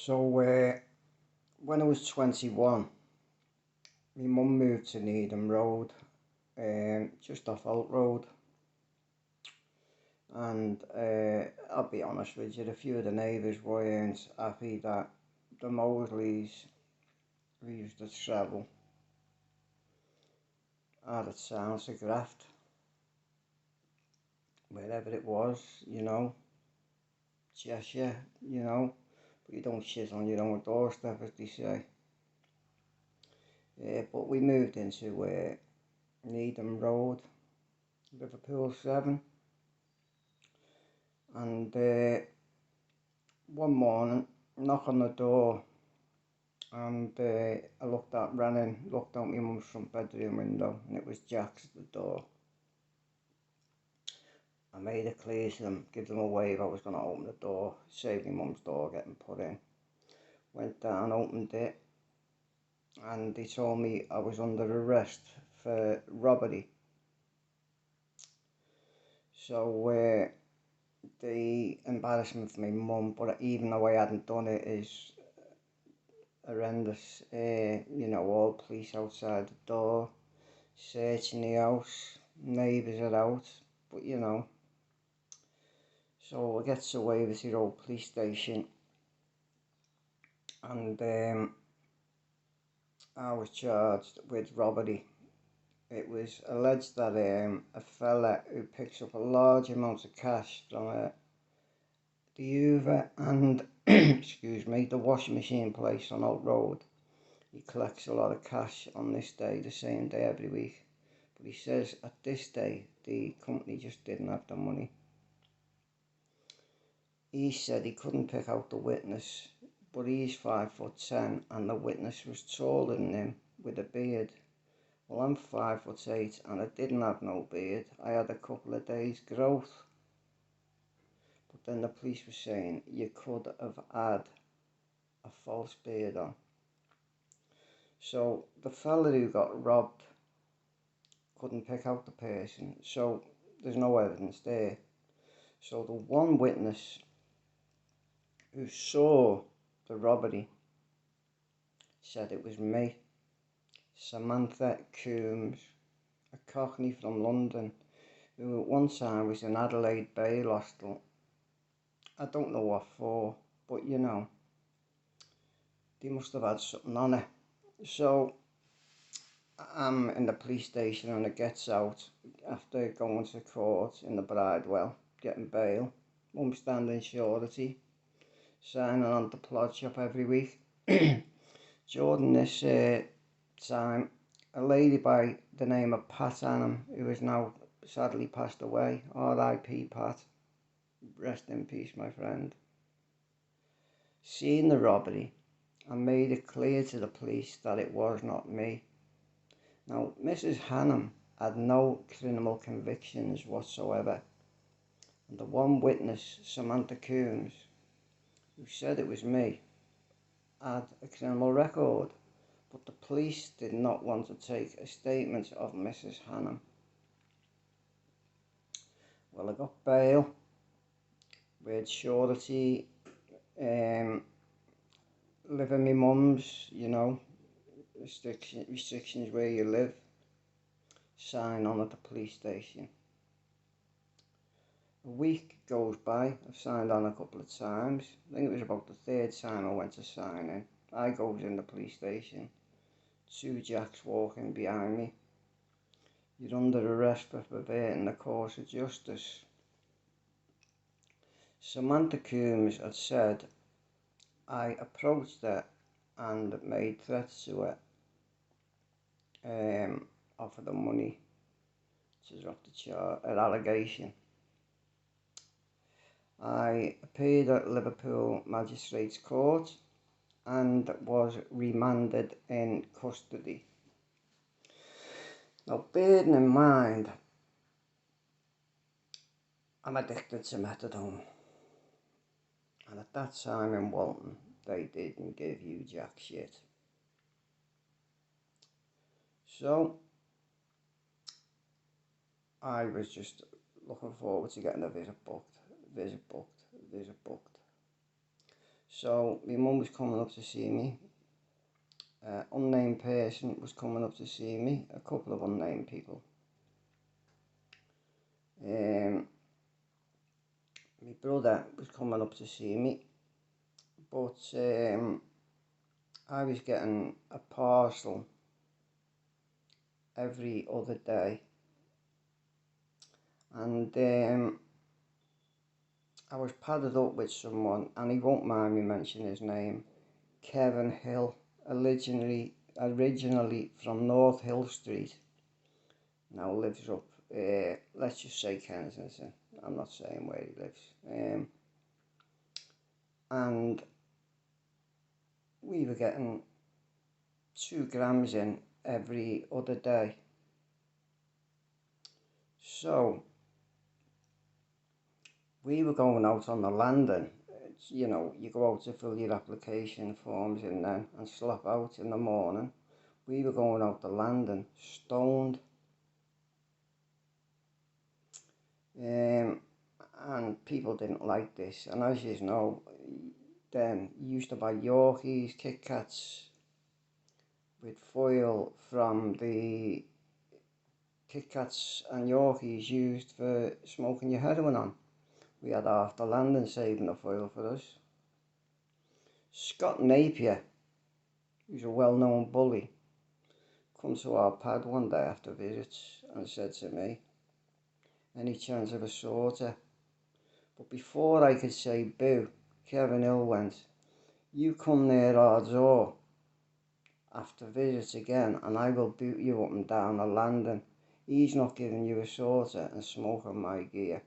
When I was 21, my mum moved to Needham Road, just off Old Road. And I'll be honest with you, a few of the neighbours weren't happy that the Mosleys, who used to travel, had a town to graft, wherever it was, Cheshire, but you don't shit on your own doorstep, as they say. But we moved into Needham Road, Liverpool 7, and one morning, knock on the door, and I ran in, looked out my mum's front bedroom window, and it was Jack's at the door. I made it clear to them, give them a wave, I was going to open the door, save my mum's door getting put in. Went down, opened it, and they told me I was under arrest for robbery. So the embarrassment for my mum, but even though I hadn't done it, is horrendous. All police outside the door, searching the house, neighbours are out, but so I get away with the old police station, and I was charged with robbery. It was alleged that a fella who picks up a large amount of cash from the Hoover and excuse me, the washing machine place on Old Road. He collects a lot of cash on this day, the same day every week. But he says at this day, the company just didn't have the money. He said he couldn't pick out the witness, but he's 5'10", and the witness was taller than him with a beard. Well, I'm 5'8", and I didn't have no beard. I had a couple of days growth. But then the police were saying you could have had a false beard on. So the fella who got robbed couldn't pick out the person, so there's no evidence there. So the one witness who saw the robbery said it was me, Samantha Coombs, a cockney from London, who at one time was in Adelaide bail hostel. I don't know what for, but they must have had something on her. So I'm in the police station, and it gets out after going to court in the Bridewell, getting bail. Mum standing surety, signing on the plod shop every week. During this time, a lady by the name of Pat Annam, who is now sadly passed away, R.I.P. Pat, rest in peace my friend, seen the robbery and made it clear to the police that it was not me. Now, Mrs. Hannam had no criminal convictions whatsoever, and the one witness, Samantha Coombs, who said it was me, had a criminal record, but the police did not want to take a statement of Mrs. Hannam. Well, I got bail with surety, live in my mum's, restrictions where you live, sign on at the police station. A week goes by, I've signed on a couple of times. I think it was about the third time I went to sign in. I goes in the police station, 2 Jacks walking behind me. You're under arrest for perverting the course of justice. Samantha Coombs had said I approached her and made threats to her, offered her money to drop an allegation. I appeared at Liverpool Magistrates Court and was remanded in custody. Now, bearing in mind, I'm addicted to methadone, and at that time in Walton, they didn't give you jack shit. So I was just looking forward to getting a visit booked. So my mum was coming up to see me. Unnamed person was coming up to see me. A couple of unnamed people. My brother was coming up to see me, but I was getting a parcel every other day, and I was padded up with someone, and he won't mind me mentioning his name, Kevin Hill, originally from North Hill Street, now lives up, let's just say Kensington. I'm not saying where he lives. And we were getting 2 grams in every other day. So we were going out on the landing. You know, you go out to fill your application forms in then and slap out in the morning. We were going out the landing, stoned. And people didn't like this. And as you know, then you used to buy Yorkies, Kit Kats with foil from the Kit Kats and Yorkies used for smoking your heroin on. We had half the landing saving the foil for us. Scott Napier, who's a well-known bully, come to our pad one day after visits and said to me, any chance of a sorter? But before I could say boo, Kevin Hill went, you come near our door after visits again and I will boot you up and down the landing. He's not giving you a sorter and smoking my gear.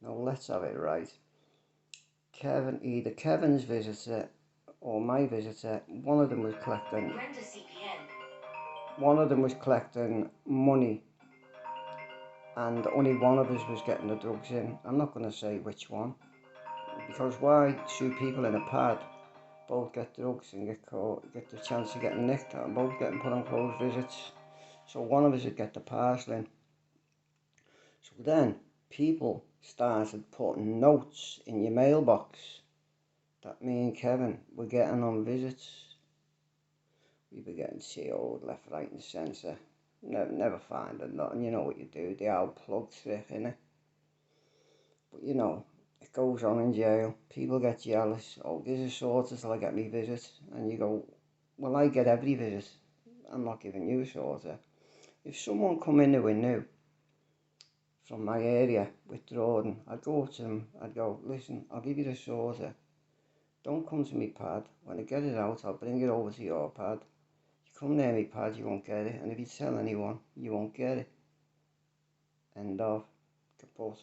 Now let's have it right. Either Kevin's visitor or my visitor, one of them was collecting money, and only one of us was getting the drugs in. I'm not going to say which one, because why 2 people in a pad both get drugs and get the chance of getting nicked and both getting put on closed visits? So one of us would get the parcel in. So then people started putting notes in your mailbox that me and Kevin were getting on visits. We were getting CO'd left, right and centre. Never finding nothing. You know what you do, the old plug trick, innit? But you know, it goes on in jail. People get jealous. Oh, there's a sorter till I get me visit. And you go, well, I get every visit. I'm not giving you a sorter. If someone come in who we knew from my area withdrawing, I'd go up to them, I'd go, listen, I'll give you the sorter. Don't come to me pad. When I get it out, I'll bring it over to your pad. You come near me pad, you won't get it. And if you tell anyone, you won't get it. End of. Kaput.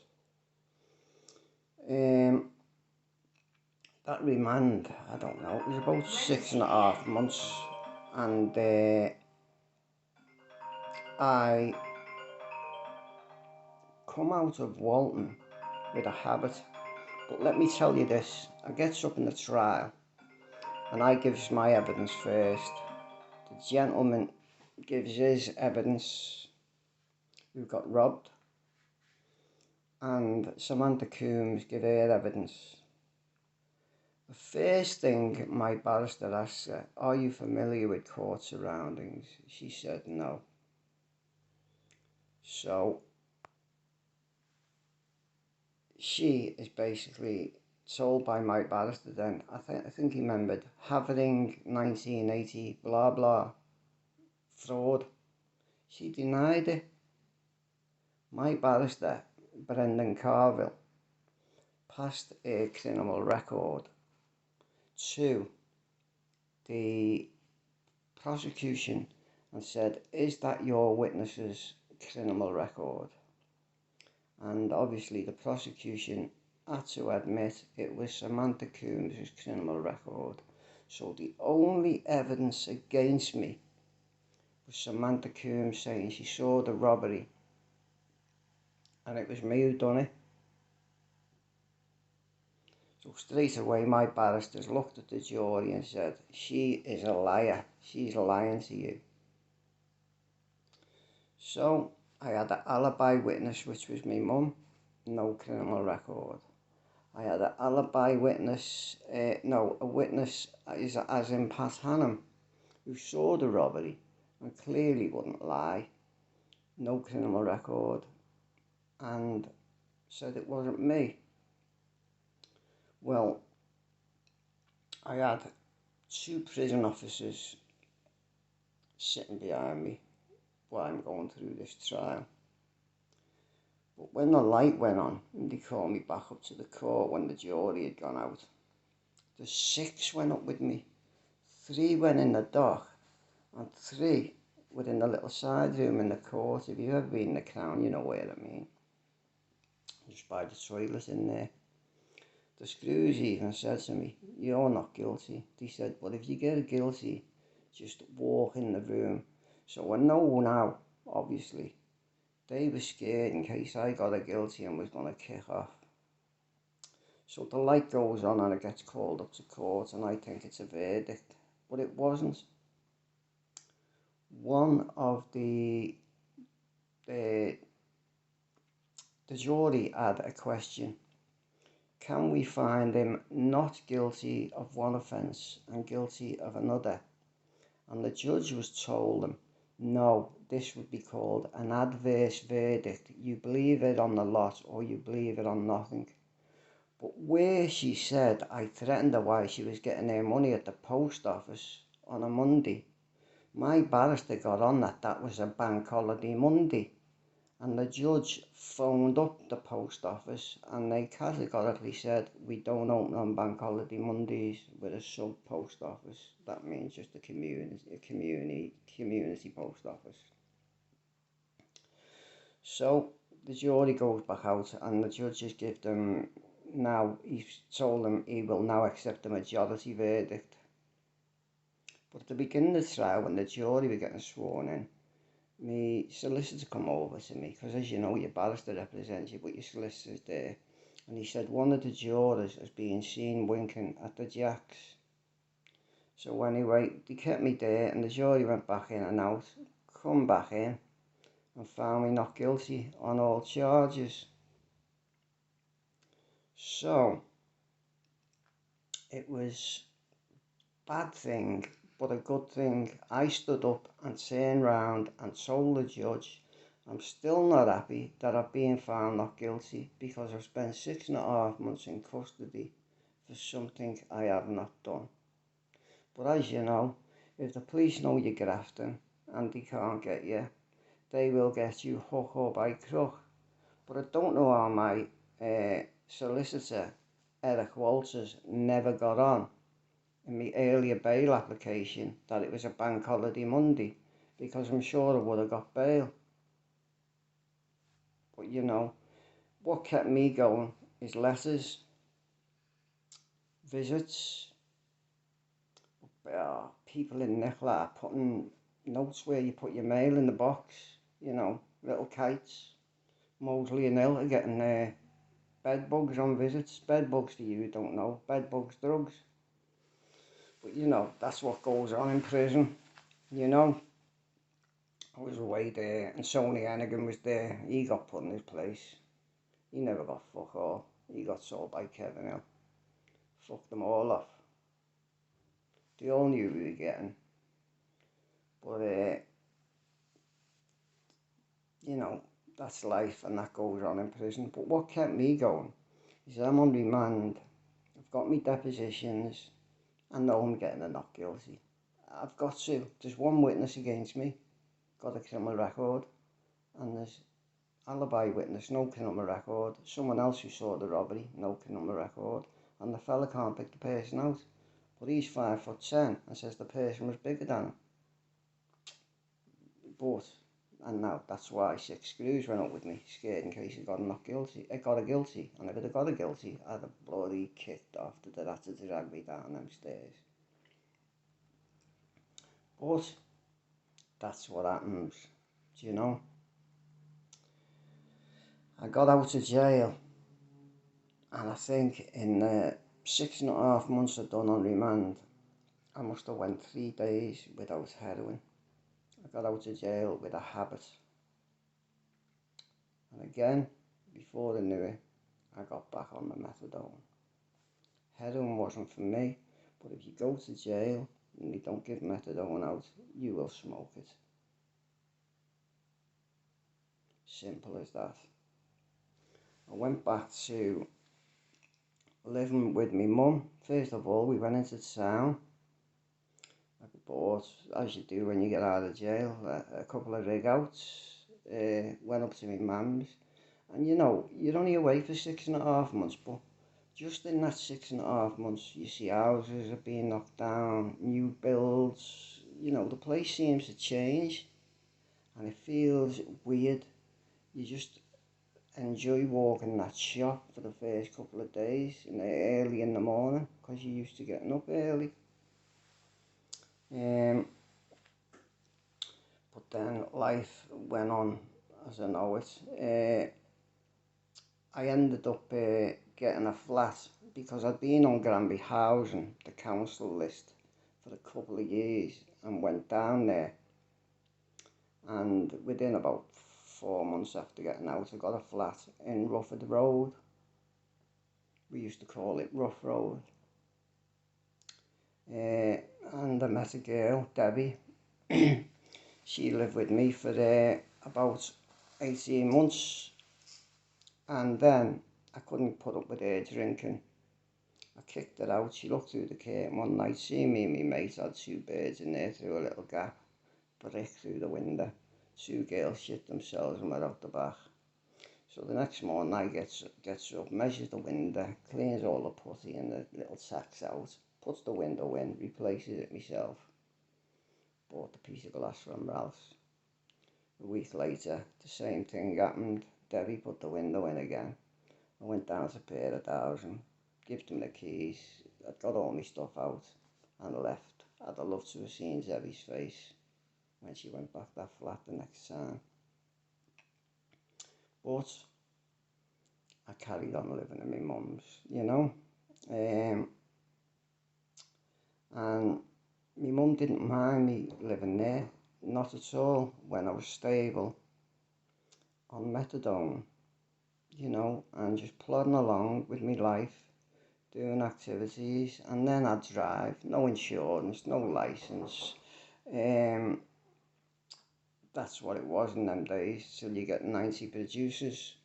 That remand, I don't know, it was about 6.5 months. And I come out of Walton with a habit. But let me tell you this, I gets up in the trial and I gives my evidence first. The gentleman gives his evidence who got robbed, and Samantha Coombs give her evidence. The first thing my barrister asked her, are you familiar with court surroundings? She said no. So she is basically told by my barrister then, I think he remembered, Havering 1980 blah blah fraud. She denied it. My barrister, Brendan Carville, passed a criminal record to the prosecution and said, is that your witness's criminal record? And obviously the prosecution had to admit it was Samantha Coombs' criminal record. So the only evidence against me was Samantha Coombs saying she saw the robbery and it was me who done it. So straight away my barristers looked at the jury and said, she is a liar, she's lying to you. So I had an alibi witness, which was my mum, no criminal record. I had an alibi witness, a witness as in Pat Hannum, who saw the robbery and clearly wouldn't lie, no criminal record, and said it wasn't me. Well, I had 2 prison officers sitting behind me while I'm going through this trial. But when the light went on, they called me back up to the court when the jury had gone out. The 6 went up with me. 3 went in the dock, and 3 were in the little side room in the court. If you've ever been in the Crown, you know where I mean. Just by the toilet in there. The screws even said to me, "You're not guilty." They said, "But if you get guilty, just walk in the room." So I know now, obviously, they were scared in case I got a guilty and was going to kick off. So the light goes on and it gets called up to court, and I think it's a verdict, but it wasn't. One of the jury had a question: can we find him not guilty of one offence and guilty of another? And the judge was told them, no, this would be called an adverse verdict. You believe it on the lot or you believe it on nothing. But where she said I threatened her while she was getting her money at the post office on a Monday, my barrister got on that was a bank holiday Monday. And the judge phoned up the post office and they categorically said, we don't open on bank holiday Mondays. We're a sub post office. That means just a community post office. So the jury goes back out and the judges give them, now he's told them he will now accept the majority verdict. But at the beginning of the trial, when the jury were getting sworn in, my solicitor come over to me, because as you know, your barrister represents you, but your solicitor's there, and he said one of the jurors is being seen winking at the jacks. So anyway, they kept me there, and the jury went back in and out, come back in, and found me not guilty on all charges. So it was a bad thing, but a good thing. I stood up and turned round and told the judge, I'm still not happy that I've been found not guilty because I've spent 6.5 months in custody for something I have not done. But as you know, if the police know you're grafting and they can't get you, they will get you hook or by crook. But I don't know how my solicitor, Eric Walters, never got on in my earlier bail application that it was a bank holiday Monday, because I'm sure I would have got bail. But you know, what kept me going is letters, visits, people in Nicola putting notes where you put your mail in the box, you know, little kites. Mosley and Hill are getting bed bugs on visits. Bed bugs, to you don't know, bed bugs drugs. But you know, that's what goes on in prison, you know. I was away there and Sony Hennigan was there. He got put in his place. He never got fuck all. He got sold by Kevin Hill. Fucked them all off. They all knew we were getting. But, you know, that's life and that goes on in prison. But what kept me going is I'm on remand. I've got my depositions. I know I'm getting a not guilty. I've got to. There's one witness against me. Got a criminal record. And there's alibi witness, no criminal record. Someone else who saw the robbery, no criminal record. And the fella can't pick the person out. But he's 5'10" and says the person was bigger than him. But, and now that's why 6 screws went up with me, scared in case I got not guilty. I got a guilty, and if I'd have got a guilty, I'd have bloody kicked off to the had to drag me down them stairs. But that's what happens, do you know? I got out of jail, and I think in the 6.5 months I'd done on remand, I must have went 3 days without heroin. I got out of jail with a habit. And again, before I knew it, I got back on the methadone. Heroin wasn't for me, but if you go to jail and they don't give methadone out, you will smoke it. Simple as that. I went back to living with my mum. First of all, we went into town. I bought, as you do when you get out of jail, a couple of rig outs. Went up to my mum's. And you know, you're only away for 6.5 months, but just in that 6.5 months, you see houses are being knocked down, new builds. You know, the place seems to change, and it feels weird. You just enjoy walking that shop for the first couple of days early in the morning, because you're used to getting up early. But then life went on as I know it. I ended up getting a flat because I'd been on Granby Housing, the council list, for a couple of years, and went down there. And within about 4 months after getting out, I got a flat in Rufford Road. We used to call it Rough Road. And I met a girl, Debbie. She lived with me for about 18 months. And then I couldn't put up with her drinking. I kicked her out. She looked through the curtain one night, seeing me and my mate had 2 birds in there through a little gap, brick through the window. 2 girls shit themselves and were out the back. So the next morning I gets up, measures the window, cleans all the putty and the little tacks out, puts the window in, replaces it myself. Bought the piece of glass from Ralph's. A week later, the same thing happened. Debbie put the window in again. I went down to pay her 1,000, gave them the keys. I'd got all my stuff out and left. I'd have loved to have seen Debbie's face when she went back that flat the next time. But I carried on living in my mum's, you know. And my mum didn't mind me living there, not at all, when I was stable on methadone, you know, and just plodding along with my life, doing activities. And then I'd drive, no insurance, no license. That's what it was in them days, till you get 90 producers.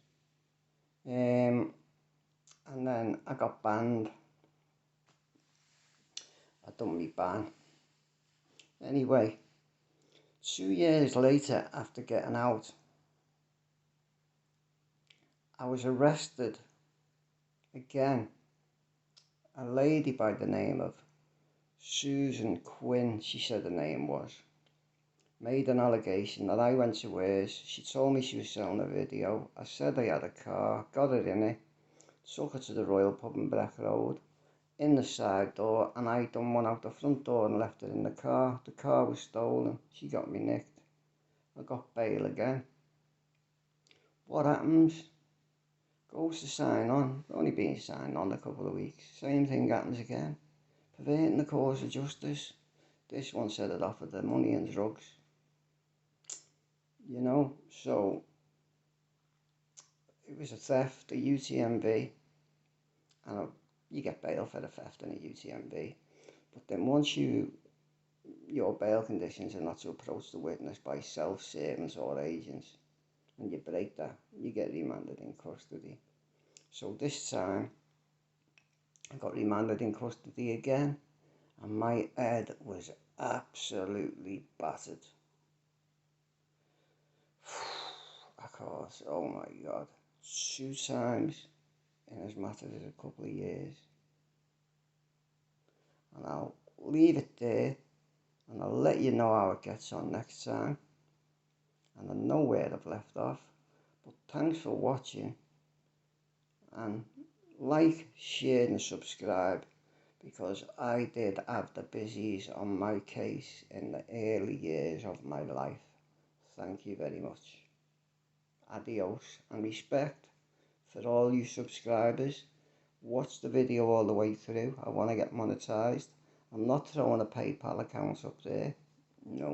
And then I got banned. I done me ban. Anyway, 2 years later, after getting out, I was arrested again. A lady by the name of Susan Quinn, she said the name was, made an allegation that I went to hers. She told me she was selling a video. I said I had a car, got her in it, took her to the Royal Pub in Breck Road, in the side door, and I done one out the front door and left her in the car. The car was stolen. She got me nicked. I got bail again. What happens? Goes to sign on. Only been signed on a couple of weeks. Same thing happens again. Perverting the cause of justice. This one said it offered the money and drugs. You know, so it was a theft, a UTMB, and you get bail for the theft and a UTMB. But then once your bail conditions are not to approach the witness by self-servants or agents, and you break that, you get remanded in custody. So this time, I got remanded in custody again, and my head was absolutely battered. Because, oh my God, 2 times in as matter as a couple of years. And I'll leave it there, and I'll let you know how it gets on next time. And I know where I've left off. But thanks for watching, and like, share and subscribe, because I did have the busies on my case in the early years of my life. Thank you very much. Adios, and respect for all you subscribers. Watch the video all the way through. I want to get monetized. I'm not throwing a PayPal account up there. No.